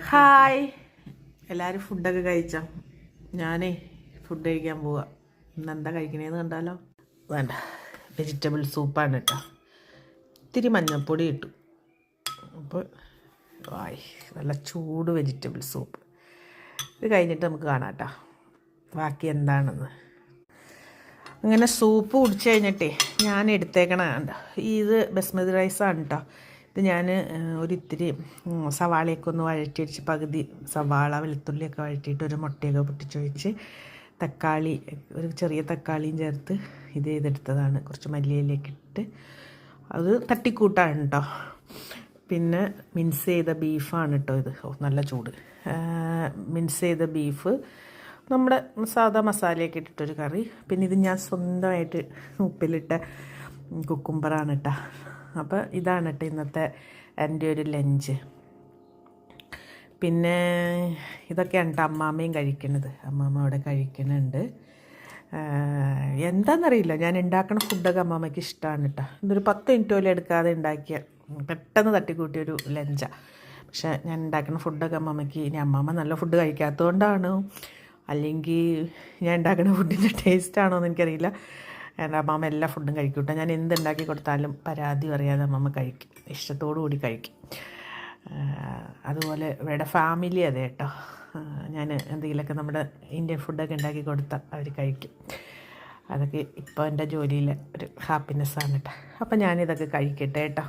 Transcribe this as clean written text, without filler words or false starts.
Hi, എല്ലാവരും ഫുഡൊക്കെ കഴിച്ചോ? ഞാനേ ഫുഡ് കഴിക്കാൻ പോവാം. ഇന്ന് എന്താ കഴിക്കണേന്ന് കണ്ടാലോ? വേണ്ട, വെജിറ്റബിൾ സൂപ്പാണ് കേട്ടോ. ഇത്തിരി മഞ്ഞൾപ്പൊടി ഇട്ടു. അപ്പോൾ നല്ല ചൂട് വെജിറ്റബിൾ സൂപ്പ്. ഇത് കഴിഞ്ഞിട്ട് നമുക്ക് കാണാം കേട്ടോ ബാക്കി എന്താണെന്ന്. അങ്ങനെ സൂപ്പ് കുടിച്ച് കഴിഞ്ഞിട്ടേ ഞാൻ എടുത്തേക്കണ കണ്ടോ, ഇത് ബസ്മതി റൈസാണ് കേട്ടോ. ഇത് ഞാൻ ഒരിത്തിരി സവാളയൊക്കെ ഒന്ന് വഴറ്റി പകുതി സവാള വെളുത്തുള്ളിയൊക്കെ വഴറ്റിയിട്ട് ഒരു മുട്ടയൊക്കെ പൊട്ടിച്ചൊഴിച്ച് തക്കാളി ഒരു ചെറിയ തക്കാളിയും ചേർത്ത് ഇത് ചെയ്തെടുത്തതാണ്. കുറച്ച് മല്ലിയിലേക്ക് ഇട്ട് അത് തട്ടിക്കൂട്ടാണ് കേട്ടോ. പിന്നെ മിൻസ് ചെയ്ത ബീഫാണ് കേട്ടോ ഇത്. നല്ല ചൂട്. മിൻസ് ചെയ്ത ബീഫ്, നമ്മുടെ സാധാ മസാലയൊക്കെ ഇട്ടിട്ടൊരു കറി. പിന്നെ ഇത് ഞാൻ സ്വന്തമായിട്ട് ഉപ്പിലിട്ട കുക്കുംബറാണ് കേട്ടോ. അപ്പോൾ ഇതാണ് കേട്ടോ ഇന്നത്തെ എൻ്റെ ഒരു ലഞ്ച്. പിന്നെ ഇതൊക്കെയാണ് കേട്ടോ അമ്മാമ്മയും കഴിക്കണത്. അമ്മാമ്മ അവിടെ കഴിക്കുന്നുണ്ട്. എന്താണെന്നറിയില്ല, ഞാൻ ഉണ്ടാക്കുന്ന ഫുഡൊക്കെ അമ്മാമ്മയ്ക്ക് ഇഷ്ടമാണ് കേട്ടോ. ഇതൊരു 10 മിനിറ്റ് പോലും എടുക്കാതെ ഉണ്ടാക്കിയ പെട്ടെന്ന് തട്ടിക്കൂട്ടിയൊരു ലഞ്ചാണ്. പക്ഷേ ഞാൻ ഉണ്ടാക്കുന്ന ഫുഡൊക്കെ അമ്മാമ്മയ്ക്ക്, ഇനി അമ്മാമ്മ നല്ല ഫുഡ് കഴിക്കാത്തതുകൊണ്ടാണ്, അല്ലെങ്കിൽ ഞാൻ ഉണ്ടാക്കുന്ന ഫുഡിൻ്റെ ടേസ്റ്റാണോ എന്ന് എനിക്കറിയില്ല. എൻ്റെ അമ്മാമ്മ എല്ലാ ഫുഡും കഴിക്കും കേട്ടോ. ഞാൻ എന്തുണ്ടാക്കി കൊടുത്താലും പരാതി പറയാതെ അമ്മമ്മ കഴിക്കും, ഇഷ്ടത്തോടു കൂടി കഴിക്കും. അതുപോലെ ഇവിടെ ഫാമിലി അതെ കേട്ടോ. ഞാൻ എന്തെങ്കിലുമൊക്കെ നമ്മുടെ ഇന്ത്യൻ ഫുഡൊക്കെ ഉണ്ടാക്കി കൊടുത്താൽ അവർ കഴിക്കും. അതൊക്കെ ഇപ്പോൾ എൻ്റെ ജോലിയിലെ ഒരു ഹാപ്പിനെസ്സാണ് കേട്ടോ. അപ്പോൾ ഞാനിതൊക്കെ കഴിക്കട്ടെ കേട്ടോ.